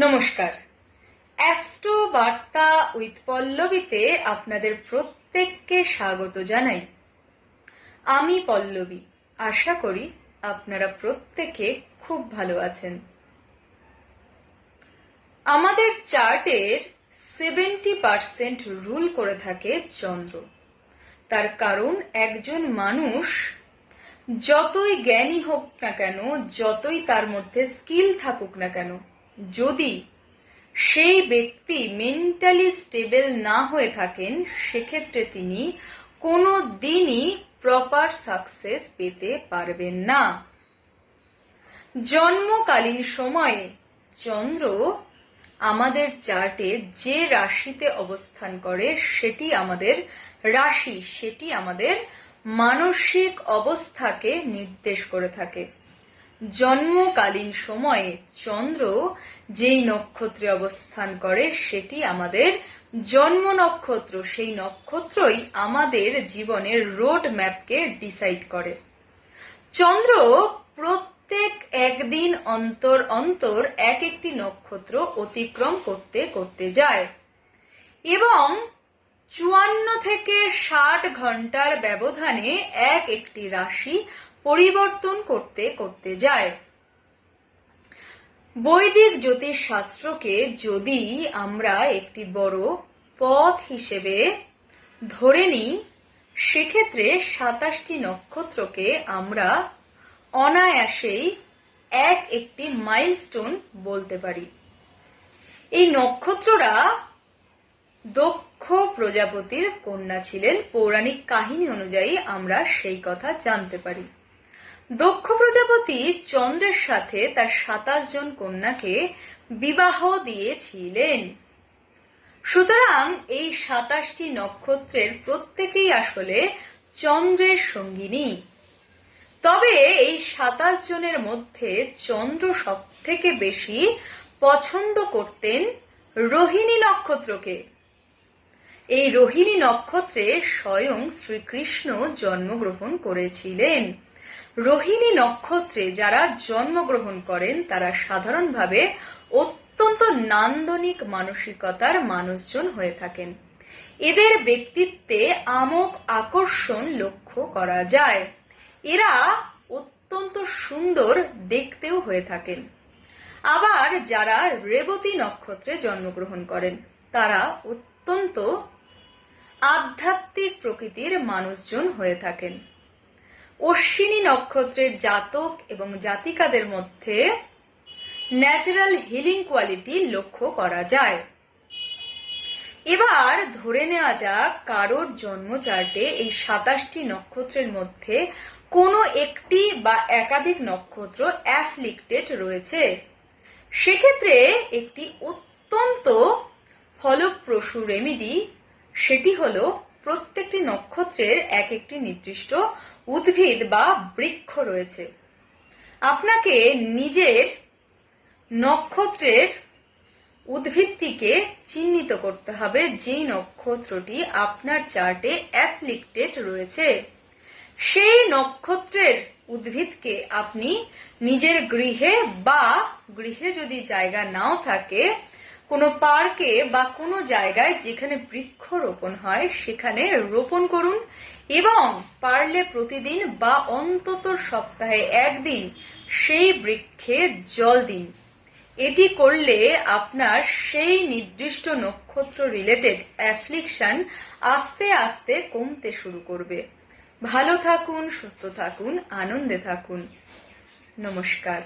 নমস্কার। অ্যাস্ট্রো বার্তা উইথ পল্লবীতে আপনাদের প্রত্যেককে স্বাগত জানাই। আমি পল্লবী। আশা করি আপনারা প্রত্যেকে খুব ভালো আছেন। আমাদের চার্টের 70% রুল করে থাকে চন্দ্র। তার কারণ একজন মানুষ যতই জ্ঞানী হোক না কেন, যতই তার মধ্যে স্কিল থাকুক না কেন, যদি সেই ব্যক্তি মেন্টালি স্টেবল না হয়ে থাকেন, সেক্ষেত্রে তিনি কোনো দিনই প্রপার সাকসেস পেতে পারবেন না। জন্মকালীন সময়ে চন্দ্র আমাদের চার্টে যে রাশিতে অবস্থান করে সেটি আমাদের রাশি, সেটি আমাদের মানসিক অবস্থাকে নির্দেশ করে থাকে। জন্মকালীন সময়ে চন্দ্র যেই নক্ষত্রে অবস্থান করে সেটি আমাদের জন্ম নক্ষত্র। সেই নক্ষত্রই আমাদের জীবনের রোড ম্যাপকে ডিসাইড করে। চন্দ্র প্রত্যেক একদিন অন্তর অন্তর এক একটি নক্ষত্র অতিক্রম করতে করতে যায় এবং 54 থেকে 60 ঘন্টার ব্যবধানে এক একটি রাশি পরিবর্তন করতে করতে যায়। বৈদিক জ্যোতিষ শাস্ত্রকে যদি আমরা একটি বড় পথ হিসেবে ধরে নিই, সেক্ষেত্রে 27টি নক্ষত্রকে আমরা অনায়াসেই এক একটি মাইলস্টোন বলতে পারি। এই নক্ষত্ররা দক্ষ প্রজাপতির কন্যা ছিলেন। পৌরাণিক কাহিনী অনুযায়ী আমরা সেই কথা জানতে পারি। দক্ষ প্রজাপতি চন্দ্রের সাথে তার 27 জন কন্যাকে বিবাহ দিয়েছিলেন। সুতরাং এই 27টি নক্ষত্রের প্রত্যেকেই আসলে চন্দ্রের সঙ্গিনী। তবে এই 27 জনের মধ্যে চন্দ্র সব থেকে বেশি পছন্দ করতেন রোহিণী নক্ষত্রকে। এই রোহিণী নক্ষত্রে স্বয়ং শ্রীকৃষ্ণ জন্মগ্রহণ করেছিলেন। রোহিণী নক্ষত্রে যারা জন্মগ্রহণ করেন তারা সাধারণভাবে অত্যন্ত নান্দনিক মানসিকতার মানুষজন হয়ে থাকেন। এদের ব্যক্তিত্বে আমোঘ আকর্ষণ লক্ষ্য করা যায়। এরা অত্যন্ত সুন্দর দেখতেও হয়ে থাকেন। আবার যারা রেবতী নক্ষত্রে জন্মগ্রহণ করেন তারা অত্যন্ত আধ্যাত্মিক প্রকৃতির মানুষজন হয়ে থাকেন। অশ্বিনী নক্ষত্রের জাতক এবং জাতিকাদের মধ্যে ন্যাচারাল হিলিং কোয়ালিটি লক্ষ্য করা যায়। এবার ধরে নেওয়া যাক কারোর জন্ম চার্টে এই 27টি নক্ষত্রের মধ্যে কোনো একটি বা একাধিক নক্ষত্র অ্যাফ্লিক্টেড রয়েছে। সেক্ষেত্রে একটি অত্যন্ত ফলপ্রসূ রেমিডি, সেটি হলো প্রত্যেকটি নক্ষত্রের এক একটি নির্দিষ্ট উদ্ভিদ বা বৃক্ষ রয়েছে। আপনাকে নিজের নক্ষত্রের উদ্ভিদটিকে চিহ্নিত করতে হবে যেই নক্ষত্রটি আপনার চার্টে অ্যাফ্লিক্টেড রয়েছে। সেই নক্ষত্রের উদ্ভিদকে আপনি নিজের গৃহে বা গৃহে যদি জায়গা নাও থাকে কোনো পার্কে বা কোনো জায়গায় যেখানে বৃক্ষরোপণ হয় সেখানে রোপণ করুন এবং পারলে প্রতিদিন বা অন্তত সপ্তাহে একদিন সেই বৃক্ষে জল দিন। এটি করলে আপনার সেই নির্দিষ্ট নক্ষত্র রিলেটেড অ্যাফ্লিকশন আস্তে আস্তে কমতে শুরু করবে। ভালো থাকুন, সুস্থ থাকুন, আনন্দে থাকুন। নমস্কার।